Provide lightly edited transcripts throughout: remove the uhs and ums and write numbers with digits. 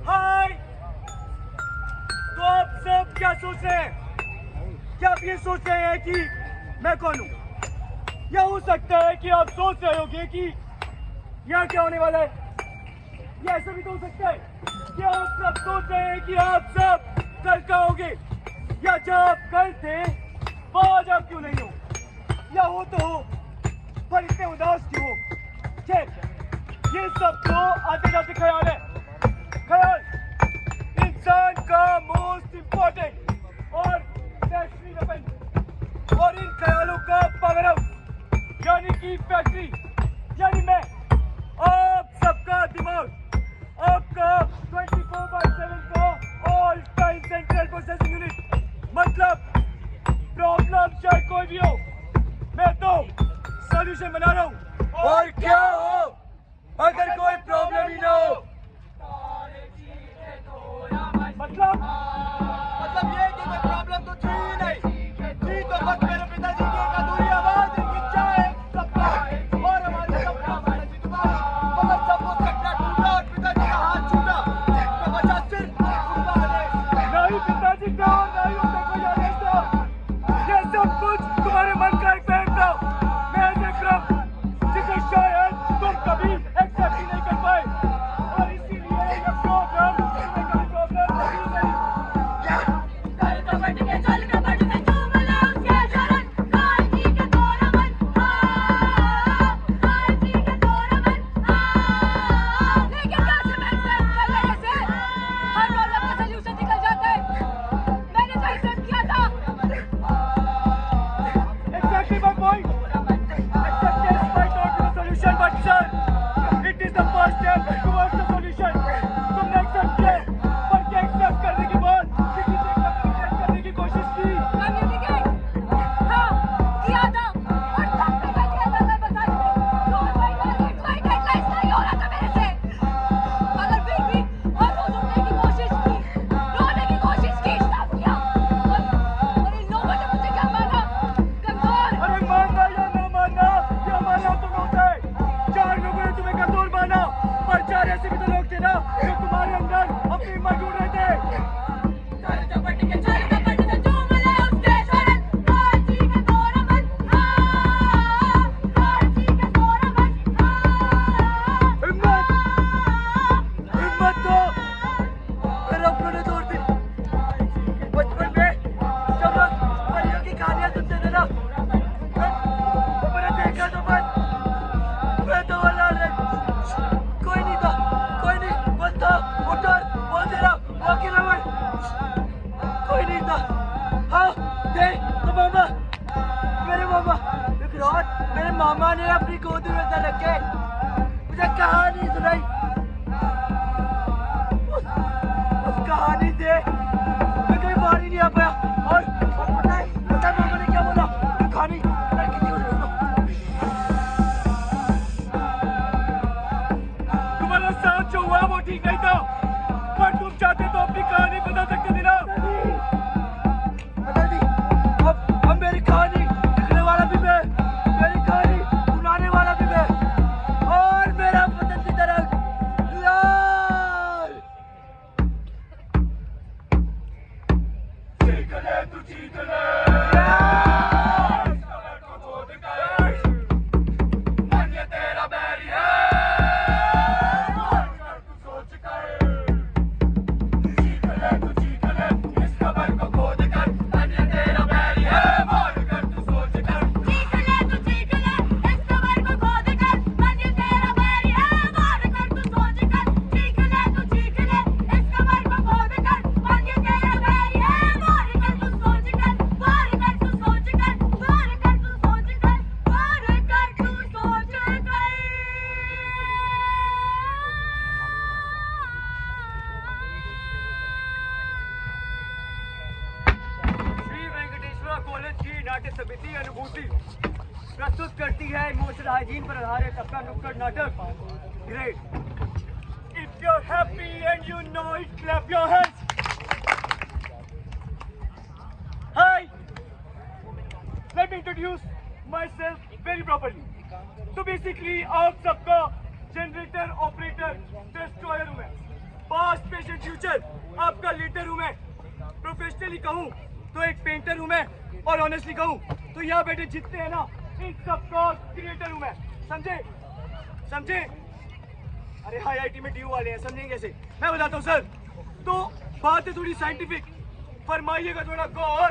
हाय, तो आप सब क्या सोच रहे हैं? क्या आप ये सोच रहे हैं कि मैं कौन हूँ? या हो सकता है कि आप सोच रहे होंगे कि यहाँ क्या होने वाला है? या ऐसा भी तो हो सकता है कि आप सब सोच रहे हैं कि आप सब कल का होगे, या जब आप कल थे वो आज आप क्यों नहीं हो? या हो तो हो, पर इतने उदास क्यों हो? खैर, ये सब तो आते जाते ख्याल है। ख्याल इंसान का मोस्ट इम्पोर्टेंट और नेशनल वेपन, और इन ख्यालों का पावर हाउस यानी कि फैक्ट्री, यानी मैं, आप सबका दिमाग, आपका 24/7 का all time central processing unit. मतलब प्रॉब्लम चाहे कोई भी हो, मैं तो सॉल्यूशन बना रहा हूँ। और क्या हो अगर कोई प्रॉब्लम ही ना हो? मतलब ये कि कोई प्रॉब्लम तो थी ही नहीं, थी तो बस मेरे पिताजी की एक अधूरी आवाज, एक इच्छा, एक सपना, और हमारे सपना पिताजी तुम्हारा। मगर जब वो सपना टूटा और पिताजी का हाथ छूटा तो बचा सिर्फ उनका आदेश। नहीं पिताजी का और नहीं उनका कोई आदेश था। ये सब कुछ तुम्हारे मन का एक वहम था। मैं देख रहा हूँ जिसे शायद तुम कभी एक्सेप्ट ही नहीं कर पाए, और इसीलिए ये प्रॉब्लम तुम्हें कभी प्रॉब्लम नहीं है। Exactly my point. Acceptance might not be the solution, but sir, it is the first step towards the solution. तुमने accept किया, पर क्या accept करने के बाद किसी से communicate करने की कोशिश की? Communicate? हाँ, किया था, और तब भी मैं किया था, मैं बता रही हूँ। 2 महीने से कोई deadline नहीं हो रहा था मेरे से। मगर फिर भी हर रोज उठने की कोशिश की, रोने की कोशिश की, सब किया। और इन लोगों ने मुझे क्या माना? कमजोर। अरे मानना या ना मानना, ये हमारा तो होता है। 4 लोगों ने तुम्हें कमजोर माना, पर 4 ऐसे भी तो लोग थे ना जो तुम्हारे अंदर अपनी हिम्मत ढूंढ रहे थे। हिम्मत, हिम्मत तो मेरे अपनों ने तोड़ दी। बचपन में जब हम परियों की कहानियां सुनते थे ना, तो मैंने देखा तो मैं तो वाला कोई नहीं था, कोई नहीं, बस था उठर बोल दे रहा बाकी रहा, कोई नहीं था। हाँ दे तो मामा, मेरे मामा, एक रात मेरे मामा ने अपनी गोदी में सर रख के मुझे कहानी सुनाई। उस कहानी से मैं कहीं बाहर ही नहीं आ पाया, और पता है मामा ने क्या बोला? कहानी मैं किसी को नहीं सुना। तुम्हारा साथ जो हुआ वो ठीक नहीं था, पर तुम चाहते तो अपनी कहानी बता सकते थे ना। अब मेरी कहानी लिखने वाला भी मैं, मेरी कहानी सुनाने वाला भी मैं, और मेरा पसंदीदा रंग लाल। जीत ले तू जीत ले, मन ये तेरा बैरी है, तू सोच कर। जीत ले तू जीत ले, इस खबर को खोद कर, मन ये तेरा बैरी है, मार कर तू सोच कर। जीत ले तू जीत ले, इस खबर को खोद कर, मन ये तेरा बैरी है, मार कर तू सोच कर। जीत ले तू जीत ले, इस खबर को खोद कर, मन ये तेरा बैरी है, मार कर तू सोच कर, मार कर तू सोच कर, मार कर तू सोच कर, मार कर तू सोच कर। श्री वेंकटेश्वरा कॉलेज की नाट्य समिति अनुभूति प्रस्तुत करती है इमोशनल हाइजीन पर आधारित अपना नुक्कड़ नाटक great. If you are happy and you know it, clap your hands. Hi, let me introduce myself very properly. तो बेसिकली आप सबका जनरेटर ऑपरेटर डिस्ट्रॉयर हूँ मैं, पास्ट प्रेजेंट फ्यूचर आपका लीडर हूँ मैं, प्रोफेशनली कहूँ तो एक पेंटर हूँ मैं, और ऑनेस्टली कहूँ तो यहाँ बैठे जितने हैं ना इन सबका क्रिएटर हूँ मैं, समझे समझे? अरे हाँ IIT में ड्यू वाले हैं, समझेंगे कैसे? मैं बताता हूँ सर, तो बात है थोड़ी साइंटिफिक, फरमाइएगा थोड़ा गौर।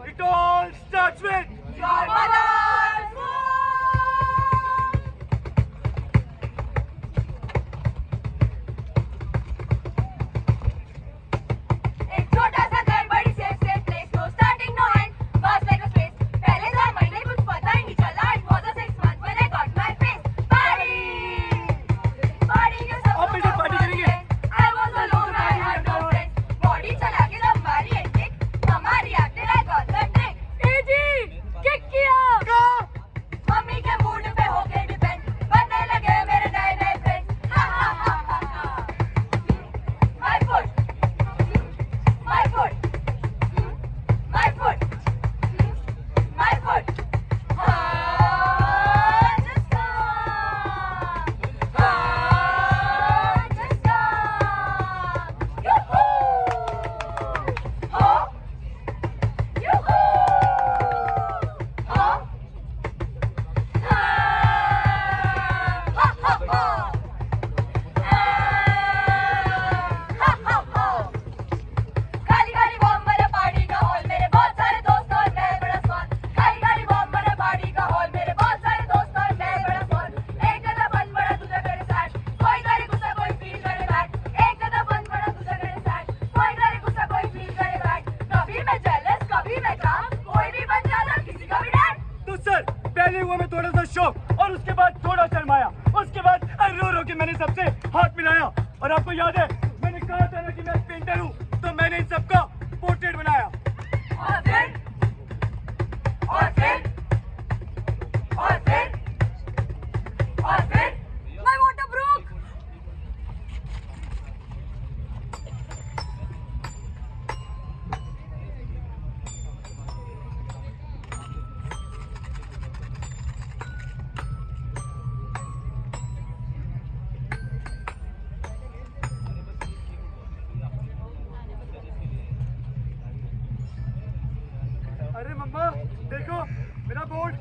It all starts with Your mother's womb. एक छोटा सा घर, बड़ी safe place, no starting no end, vast like a space. पहले 4 महीने कुछ पता ही नहीं चला. It was a 6 months when I got my face. Party के सब आप मेरे साथ पार्टी करेंगे? I was alone, I had no friends. Body चला के जब मारी एंटिक, mamma reacted, I got the trick. Kick किया मम्मी के मूड पे होके डिपेंड, बनने लगे मेरे नए नए friends. My foot my foot my foot my foot. पहले हुआ मैं थोड़ा सा शौक और उसके बाद थोड़ा शर्माया, उसके बाद रो रो के मैंने सबसे हाथ मिलाया, और आपको याद है मैंने कहा था ना कि मैं पेंटर हूँ, तो मैंने इन सबका पोर्ट्रेट बनाया. और फिर और फिर और फिर और फिर My water broke. अरे मम्मा देखो मेरा बोर्ड.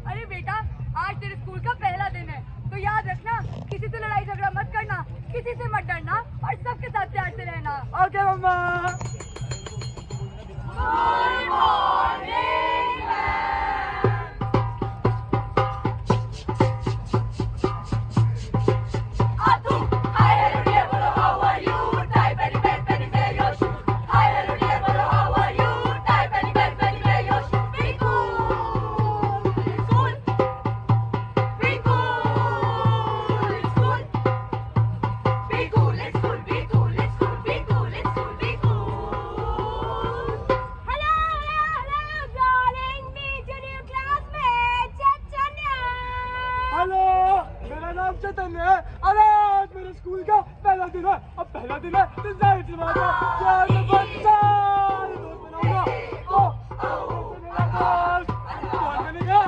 अरे बेटा, आज तेरे स्कूल का पहला दिन है, तो याद रखना किसी से लड़ाई झगड़ा मत करना, किसी से मत डरना और सबके साथ प्यार से रहना. Okay mamma. Good morning, Atu, hi hello dear, bolo how are you? Tie penny wear your shoe. Hi hello dear, bolo how are you? Tie penny wear your shoe. Be cool in school. Be cool in school. Be cool in school. Be cool in school. Be cool in school. Be cool. Hello, darling. Meet your new classmate, Chaitanya. Hello, मेरा नाम चैतन्य है. अरे आज मेरे school का पहला दिन है. अब पहला दिन है तो जाहिर सी बात है कि आज मैं बहुत सारे दोस्त बनाऊंगा. मेरा दोस्त कौन बनेगा?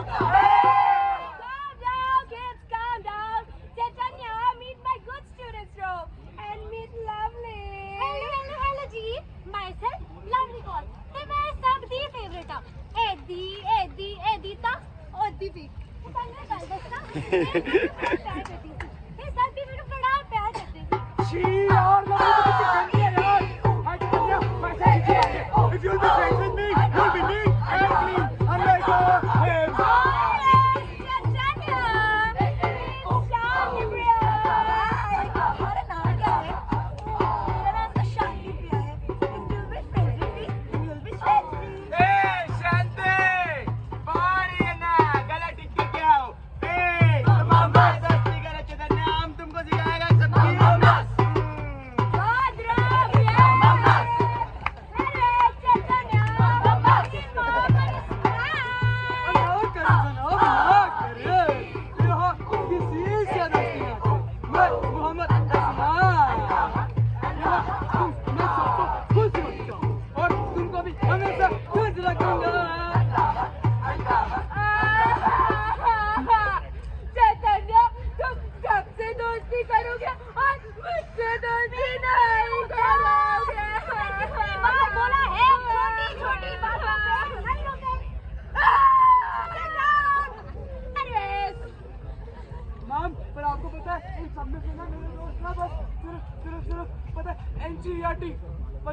Calm down, kids, calm down. Chaitanya, meet my good students row and meet Lovely. Hello, ji. Myself, Lovely call. ਤੇ ਮੈਂ ਸਭ ਦੀ ਫੇਵਰਿਟ ਆ. ਐਦੀ ਤਾਂ ਉਹਦੀ ਵੀ. ਤੁਹਾਨੂੰ ਗੱਲ ਦੱਸਾਂ, ਪਿਆਰ ਕਰਦੀ ਸੀ. ਇਹ ਸਭ ਵੀ ਮੈਨੂੰ ਬੜਾ ਪਿਆਰ ਕਰਦੇ ਸੀ. छी यार, मैं तो कितनी गंदी है यार. I tell you, my friends are here. If you'll be friends with me, you'll be neat and clean. Unlike him. Chaitanya. Shanti Priya. हमारा नाम क्या है? मेरा नाम तो शांति प्रिया है. If you'll be friends with me, then you'll be friends with me. Hey, Shanti! Party na! Gala tikki kya ho? Hey, mama,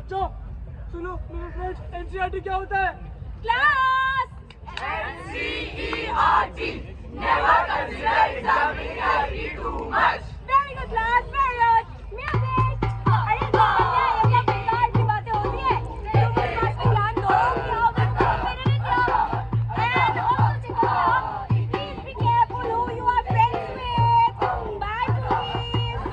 बच्चों सुनो मेरे फ्रेंड्स, एनसीईआरटी क्या होता है? Class! NCERT. Never consider examining IIT too much. Very good, class. Very good. Music. अरे ये सब बेकार की बातें होती है। तुम इस बात पे ध्यान दो कि आओ बच्चों मेरे लिए क्या हो। And also chicken, please be careful who you are friends with. Bye, please.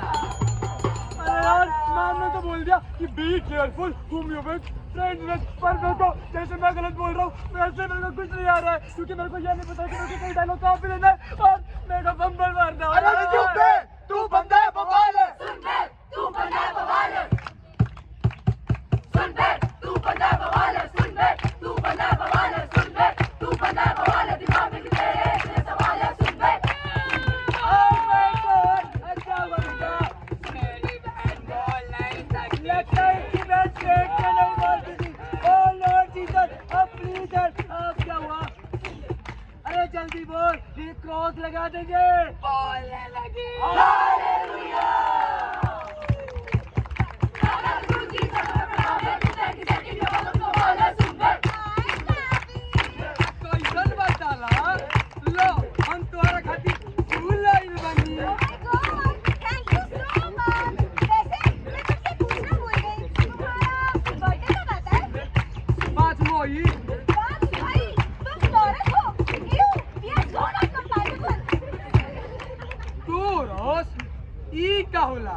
अरे यार मैम ने तो बोल दिया कि be careful whom you with friends with, पर मेरे को जैसे मैं गलत बोल रहा हूँ वैसे मेरे को कुछ नहीं आ रहा है, क्योंकि मेरे को ये नहीं पता कि मेरे को कोई डायलॉग कहाँ पे लेना है और मेरे को बम्बल मारना है। अरे चुप बे, तू बंदा है बवाल है। सुन बे, तू बंदा है बवाल है। सुन बे, तू बंदा है बवाल है। सुन बे, तू बंदा है बवाल है। सुन बे, तू बंदा है बवाल है। दिमाग में तेरे इतने सवाल है। सुन बे। Oh my God, अच्छा बंदा। मेरी बहन बोल नहीं सकती। लगता है कि मैं देख के नहीं बोलती थी। Oh Lord Jesus, अब प्लीज अब क्या हुआ? अरे जल्दी बोल, ये क्रॉस लगा देंगे। बोलने लगी। कैसन बात डाला? लो, हम तुम्हारा खातिर फूल लाइन बनी। Oh my God, thank you so much. वैसे मैं तुमसे पूछना भूल गई, तुम्हारा बर्थडे कब आता है? 5 मोई। बात भाई, तुम टॉरस हो? You, we are so not compatible. तू रोस ई का होला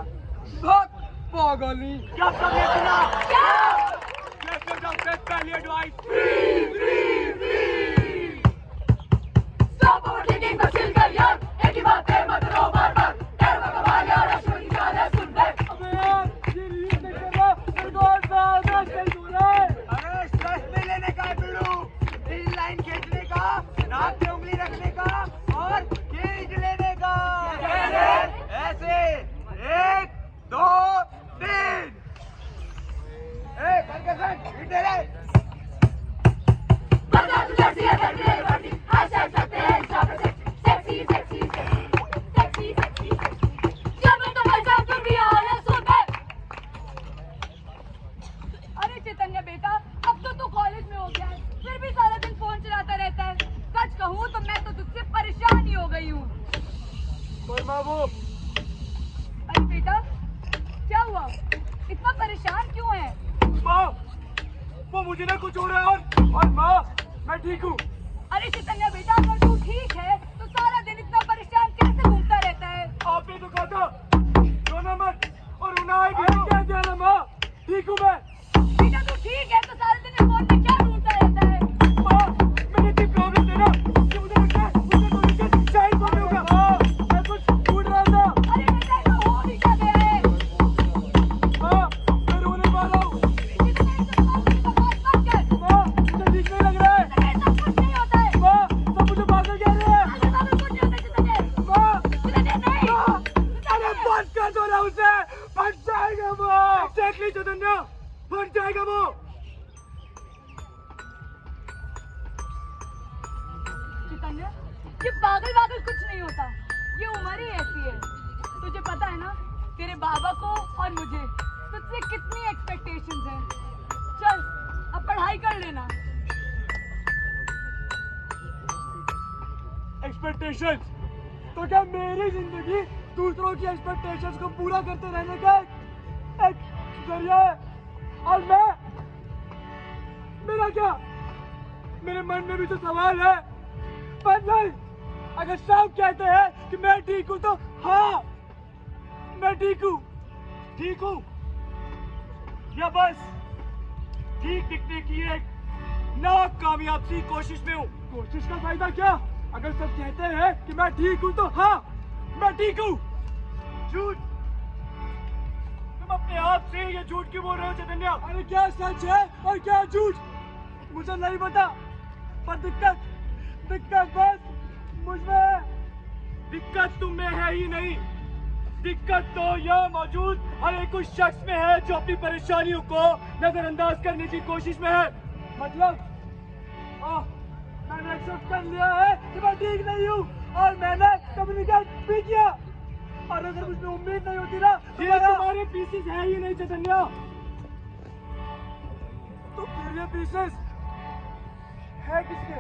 बहुत पागली। क्या समझे तूना? क्या? Let's get the best value advice. Stop overthinking but chill कर यार, एक ही बात पे मत रहो बार-बार। डर का कमाल यार, अश्वर की चाल है। सुन बे। अबे यार ये रील देख कर ना मेरे को ज्यादा स्ट्रेस हो रहा है। अरे स्ट्रेस नहीं लेने का है बिल्लू, इन लाइन खींचने का, नाक पे उंगली रखने का और खींच लेने का। ऐसे 1 2 3। इधर है। बता तू जैसी है तेरी बॉडी, हैशटैग सकते हैं इंस्टा पे सेक्सी सेक्सी सेक्सी सेक्सी। जब मैं तो मजा कर भी आ रहा सुन बे। अरे चैतन्य बेटा, अब तो तू कॉलेज में हो गया है, फिर भी सारा दिन फोन चलाता रहता है। सच कहूँ तो मैं तो तुझसे परेशान ही हो गई हूँ। और माँ अरे बेटा क्या हुआ, इतना परेशान क्यों है? वो मुझे ना कुछ हो रहा है और माँ मैं ठीक हूँ। अरे चैतन्य बेटा, अगर तू ठीक है तो सारा दिन इतना परेशान कैसे घूमता रहता है? आपने तो कहा था रोना मत और रोना आएगी। क्या ध्यान है माँ, ठीक हूँ मैं। बेटा तू ठीक है तो सारा दिन इस फोन में क्या ढूंढता रहता है? माँ मेरी इतनी प्रॉब्लम है ना कि मुझे लगता है मुझे तो नीचे शायद कौन होगा। माँ मैं कुछ ढूंढ रहा था। अरे बेटा ये हो नहीं क्या गया है? माँ मैं रोने वाला हूँ। चैतन्य ऐसे बकवास मत कर। माँ मुझे ठीक नहीं लग रहा है। चैतन्य ऐसा कुछ नहीं होता है। माँ सब मुझे पागल कह रहे हैं। ऐसा सब कुछ नहीं होता चैतन्य। माँ चैतन्य नहीं। अरे बंद कर दो ना उसे, फट जाएगा वो। एग्जैक्टली चैतन्य, फट जाएगा वो। चैतन्य ये पागल वागल कुछ नहीं होता, ये उम्र ही ऐसी है। तुझे पता है ना तेरे बाबा को और मुझे तुझसे कितनी एक्सपेक्टेशंस हैं। चल अब पढ़ाई कर लेना। एक्सपेक्टेशंस तो क्या मेरी जिंदगी दूसरों की एक्सपेक्टेशंस को पूरा करते रहने का एक जरिया है? और मैं, मेरा क्या? मेरे मन में भी तो सवाल है, पर नहीं, अगर सब कहते हैं कि मैं ठीक हूँ तो हाँ मैं ठीक हूँ या बस ठीक दिखने की एक नाकामयाब सी कोशिश में हूँ। कोशिश का फायदा क्या अगर सब कहते हैं कि मैं ठीक हूँ तो हाँ मैं ठीक हूँ। झूठ, तुम अपने आप से ये झूठ क्यों बोल रहे हो चैतन्य? अरे क्या सच है और क्या झूठ मुझे नहीं पता, पर दिक्कत बस मुझमें है। दिक्कत तुम में है ही नहीं, दिक्कत तो यह मौजूद हर एक उस शख्स में है जो अपनी परेशानियों को नजरअंदाज करने की कोशिश में है। मतलब मैंने एक्सेप्ट कर लिया है कि मैं ठीक नहीं हूँ और मैंने कम्युनिकेट भी किया, और अगर मुझे उम्मीद नहीं होती ना ये तुम्हारे पीसेस है ही नहीं चैतन्य। तो फिर ये पीसेस है किसके?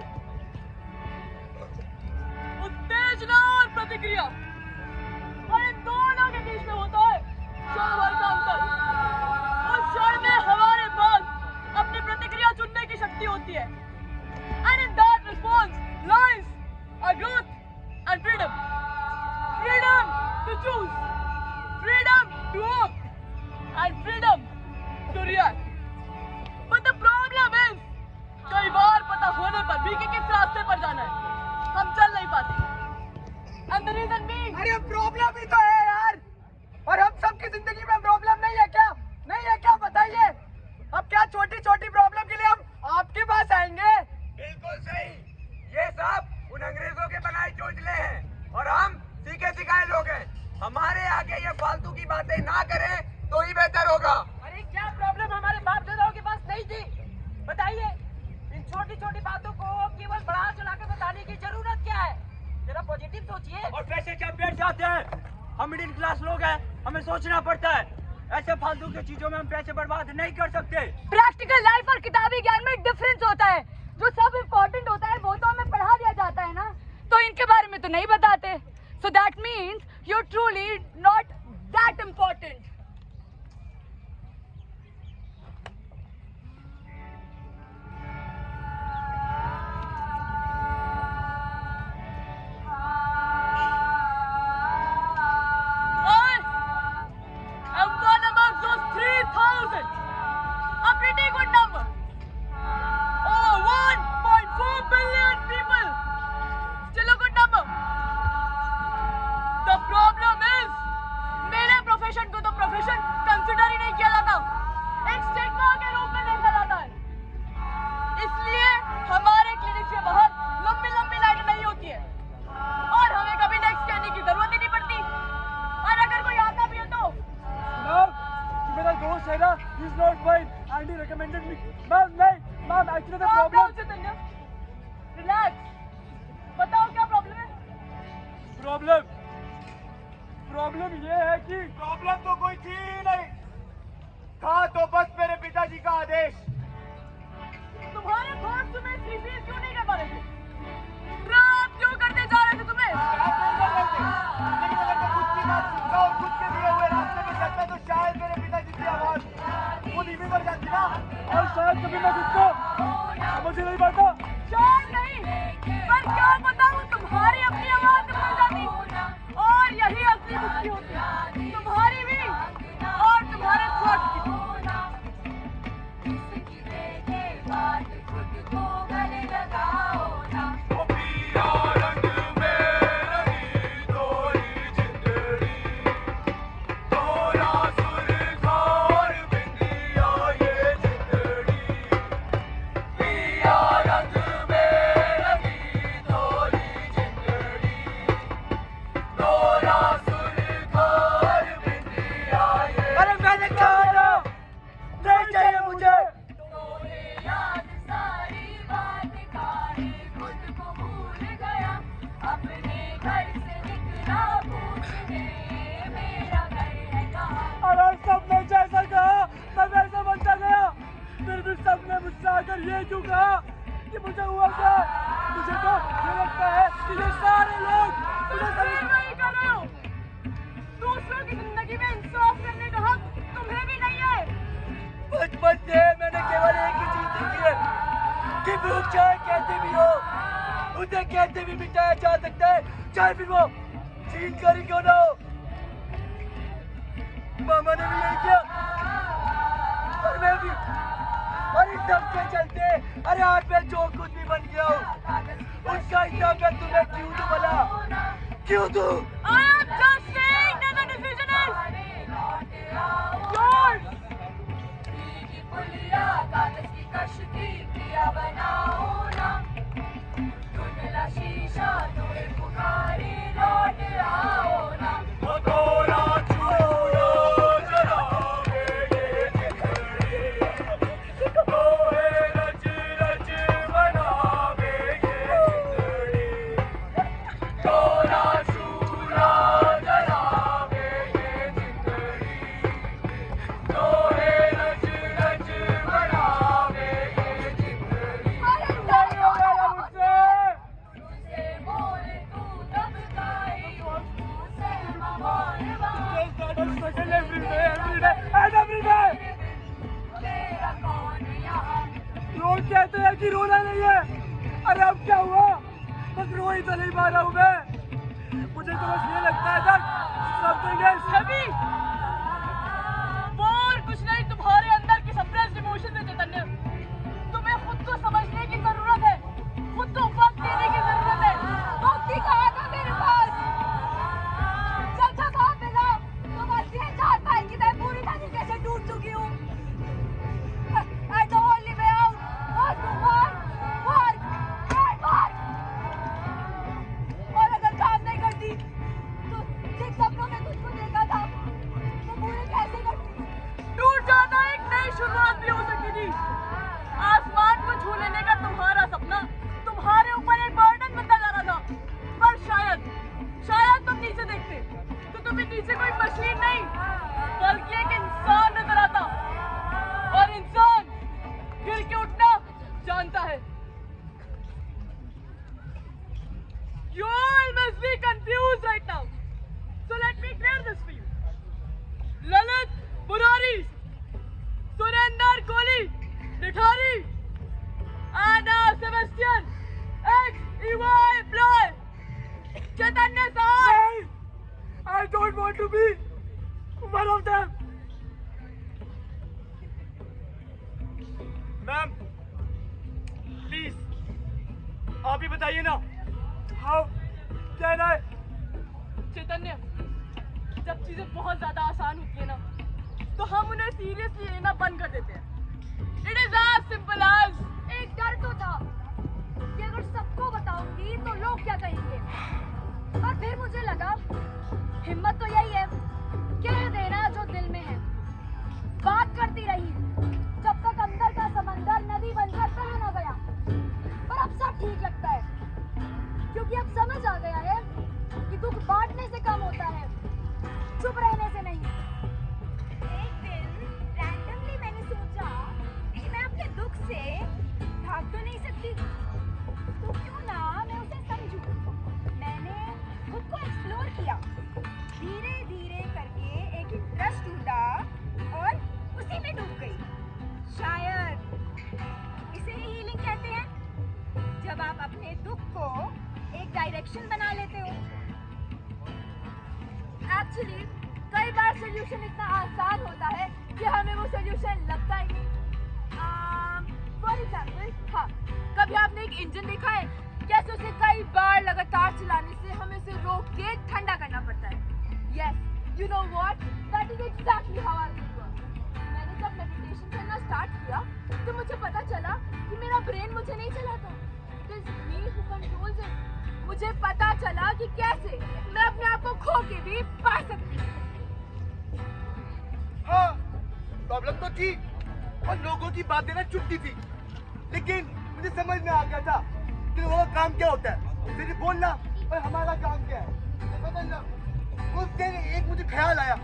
उत्तेजना और प्रतिक्रिया और इन दोनों के बीच में होता है क्षण भर का अंतर। उस क्षण में हमारे पास अपनी प्रतिक्रिया चुनने की शक्ति होती है। And in that response lies our growth and freedom. Freedom to choose, freedom to hope, and freedom to react. But the problem is, कई बार पता होने पर भी कि किस रास्ते पर जाना है, हम चल नहीं पाते। And the reason being, अरे प्रॉब्लम ही तो है यार, और हम सबकी जिंदगी में प्रॉब्लम नहीं है क्या? नहीं है क्या बताइए? अब क्या छोटी छोटी प्रॉब्लम के लिए हम आपके पास आएंगे? बिल्कुल सही, ये सब उन अंग्रेजों के बनाए चोचले हैं और हम सीखे सिखाए लोग हैं। हमारे आगे ये फालतू की बातें ना करें तो ही बेहतर होगा। अरे क्या प्रॉब्लम हमारे बाप दादाओं के पास नहीं थी? बताइए, इन छोटी छोटी बातों को केवल बढ़ा चढ़ा के बताने की जरूरत क्या है? जरा पॉजिटिव सोचिए। और पैसे क्या पेट जाते हैं? हम मिडिल क्लास लोग हैं, हमें सोचना पड़ता है। ऐसे फालतू की चीजों में हम पैसे बर्बाद नहीं कर सकते। प्रैक्टिकल लाइफ और किताबी ज्ञान में डिफरेंस होता है। जो सब इम्पोर्टेंट होता है वो तो हमें पढ़ा दिया जाता है ना, तो इनके बारे में तो नहीं बताते। So that means you're truly not that important. I'm one among those 3,000. A pretty good number. Oh, 1.4 billion people. Still a good number. The problem is, मेरे प्रोफेशन को तो प्रोफेशन कंसिडर ही नहीं किया जाता, एक स्टिग्मा के रूप में देखा जाता है। इसलिए हमारे क्लिनिक के बाहर लंबी लंबी लाइनें नहीं होती है और हमें कभी नेक्स्ट कहने की जरूरत ही नहीं पड़ती। और अगर कोई आता भी है तो मेरा दोस्त है ना, he's not fine and he recommended me. Ma'am actually the problem. Chaitanya, relax, बताओ क्या प्रॉब्लम है? प्रॉब्लम ये है कि प्रॉब्लम तो कोई थी ही नहीं, था तो बस मेरे पिताजी का आदेश। तुम्हारे बॉस तुम्हें रिसीव क्यों नहीं कर पा रहे थे? ड्रॉप क्यों करते जा रहे थे तुम्हें? लेकिन अगर मैं खुद की बात सुनता और खुद के दिए हुए रास्ते पे चलता तो शायद मेरे पिताजी की आवाज वो धीमी पड़ जाती ना, और शायद कभी मैं खुद को समझ ही नहीं पाता। शायद नहीं, पर क्या पता वो तुम्हारी अपनी आवाज निकल जाती। और यही असली मुक्ति होती है, तुम्हारी भी और तुम्हारे थॉट्स की भी। अरे मैंने कहा नहीं चाहिए मुझे। अरे सबने जैसा कहा मैं वैसा बनता गया, फिर भी सबने मुझसे आकर ये क्यों कहा कि मुझे हुआ क्या? मुझे तो ये लगता है कि ये सारे लोग मुझे तुम नहीं कर रहे हो। दूसरों की जिंदगी में इंसाफ करने का हक तुम्हें भी नहीं है। बचपन से मैंने केवल एक ही चीज सीखी है कि भूख चाहे कैसे भी हो, उसे कैसे भी मिटाया जा सकता है, चाहे फिर वो छीन कर ही क्यों ना हो। मामा ने भी यही किया और मैं भी, और इस सब के चलते अरे आज मैं जो कुछ भी बन गया हूँ उसका हिसाब मैं तुम्हें क्यों दूं भला, क्यों दूं? I am just saying that the decision is yours. कहते हैं कि रोना नहीं है। अरे अब क्या हुआ? बस रो ही तो नहीं पा रहा हूँ मैं। मुझे तो बस ये लगता है that something is छवि, वो और कुछ नहीं, तुम्हारे अंदर की सप्रेस्ड इमोशन है चैतन्य। तुम्हें खुद को समझने की जरूरत है, खुद को वक्त देने की जरूरत है। वक्त ही कहा था मेरे पास। चाचा साहब मिला तो बस ये 4 भाई की मैं पूरी तरीके से टूट चुकी हूँ। And the only way out was to work and work. और अगर काम नहीं करती तो जिन सपनों में तुझको देखा था तो पूरे कैसे करती? टूट जाना एक नई शुरुआत भी हो सकती थी। आसमान को छू लेने का तुम्हारा सपना तुम्हारे ऊपर एक बर्डन बनता जा रहा था। पर शायद तुम नीचे देखते तो तुम्हें नीचे कोई मशीन नहीं बल्कि एक इंसान नजर आता। और इंसान गिर के उठना जानता है। You all must be confused right now. So let me clear this for you. Lalit Murari, Surinder Kohli, Nikhari, Anna Sebastian, ex-EY Ploy, Chaitanya Sahab. I don't want to be one of them. Ma'am, please आप ही बताइए ना, how can I? चैतन्य, जब चीजें बहुत ज्यादा आसान होती है ना तो हम उन्हें सीरियसली लेना बंद कर देते हैं। It is as simple as एक डर तो था कि अगर सबको बताऊंगी तो लोग क्या कहेंगे। और फिर मुझे लगा हिम्मत तो यही है, कह देना जो दिल में है। बात करती रही जब तक अंदर का समंदर नदी बनकर बह न गया। पर अब सब ठीक लगता है क्योंकि अब समझ आ गया है कि दुख बांटने से कम होता है, चुप रहने से नहीं। एक दिन रैंडमली मैंने सोचा कि मैं अपने दुख से भाग तो नहीं सकती, तो क्यों ना मैं उसे समझूं। मैंने खुद को एक्सप्लोर किया, धीरे धीरे करके एक इंटरेस्ट ढूंढा और उसी में डूब गई। शायद इसे ही हीलिंग कहते हैं, जब आप अपने दुख को एक डायरेक्शन बना लेते हो। एक्चुअली कई बार सोल्यूशन इतना आसान होता है कि हमें वो सोल्यूशन लगता ही नहीं। फॉर एग्जाम्पल, हाँ, कभी आपने एक इंजन देखा है? कैसे उसे कई बार लगातार चलाने से हमें उसे रोक के ठंडा करना पड़ता है। Yes, you know what, that is exactly how I work. मैंने जब मेडिटेशन करना स्टार्ट किया तो मुझे पता चला कि मेरा ब्रेन मुझे नहीं चलाता, it is me who controls it. मुझे पता चला कि कैसे मैं अपने आप को खो के भी पा सकती हूँ। हाँ, प्रॉब्लम तो थी और लोगों की बातें ना चुपती थी, लेकिन मुझे समझ में आ गया था कि लोगों का काम क्या होता है, सिर्फ बोलना, और हमारा काम क्या है बदलना। उस दिन एक मुझे ख्याल आया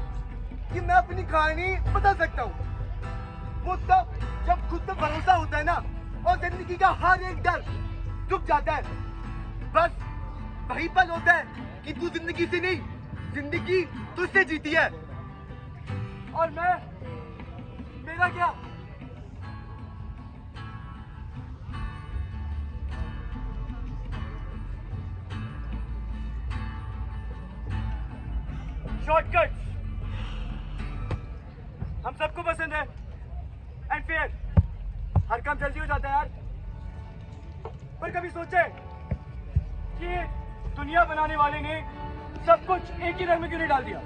कि मैं अपनी कहानी बदल सकता हूँ। वो तब जब खुद पर भरोसा होता है ना, और जिंदगी का हर एक डर झुक जाता है। बस वही पल होता है कि तू जिंदगी से नहीं, जिंदगी तुझसे जीती है। और मेरा क्या? शॉर्टकट हम सबको पसंद है, एंड फेयर, हर काम जल्दी हो जाता है यार। पर कभी सोचे कि दुनिया बनाने वाले ने सब कुछ एक ही रंग में क्यों नहीं डाल दिया?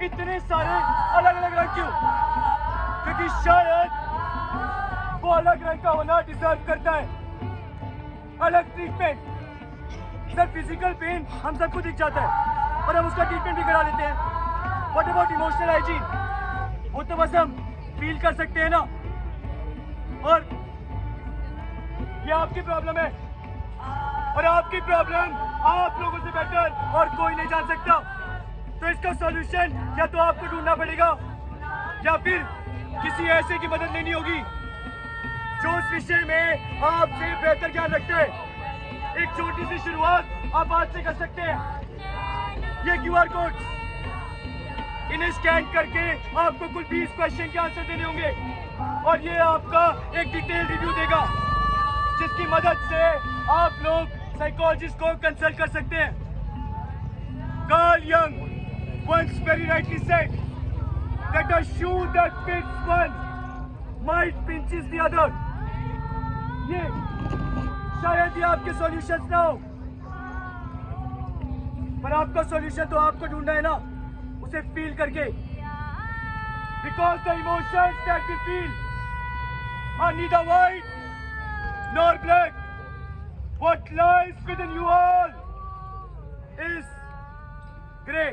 इतने सारे अलग अलग रंग क्यों? क्योंकि शायद वो अलग रंग का होना डिजर्व करता है। अलग ट्रीटमेंट, सर फिजिकल पेन हम सबको दिख जाता है और हम उसका ट्रीटमेंट भी करा लेते हैं। What about emotional hygiene? वो तो बस हम फील कर सकते हैं ना। और ये आपकी प्रॉब्लम है, और आपकी प्रॉब्लम आप लोगों से बेटर और कोई नहीं जान सकता। तो इसका सॉल्यूशन या तो आपको ढूंढना पड़ेगा या फिर किसी ऐसे की मदद लेनी होगी जो उस विषय में आपसे बेहतर ज्ञान रखते हैं। एक छोटी सी शुरुआत आप आज से कर सकते हैं। ये QR कोड, इन्हें स्कैन करके आपको कुल 20 क्वेश्चन के आंसर देने होंगे। और ये आपका एक डिटेल रिव्यू देगा जिसकी मदद से आप लोग साइकोलॉजिस्ट को कंसल्ट कर सकते हैं। Carl Jung once very rightly said that a shoe that fits one might pinches the other. ये शायद ये आपके सॉल्यूशंस ना हो, पर आपका सॉल्यूशन तो आपको ढूंढना है ना, उसे फील करके। Because the emotions that we feel are neither white nor black. What lies within you all is grey.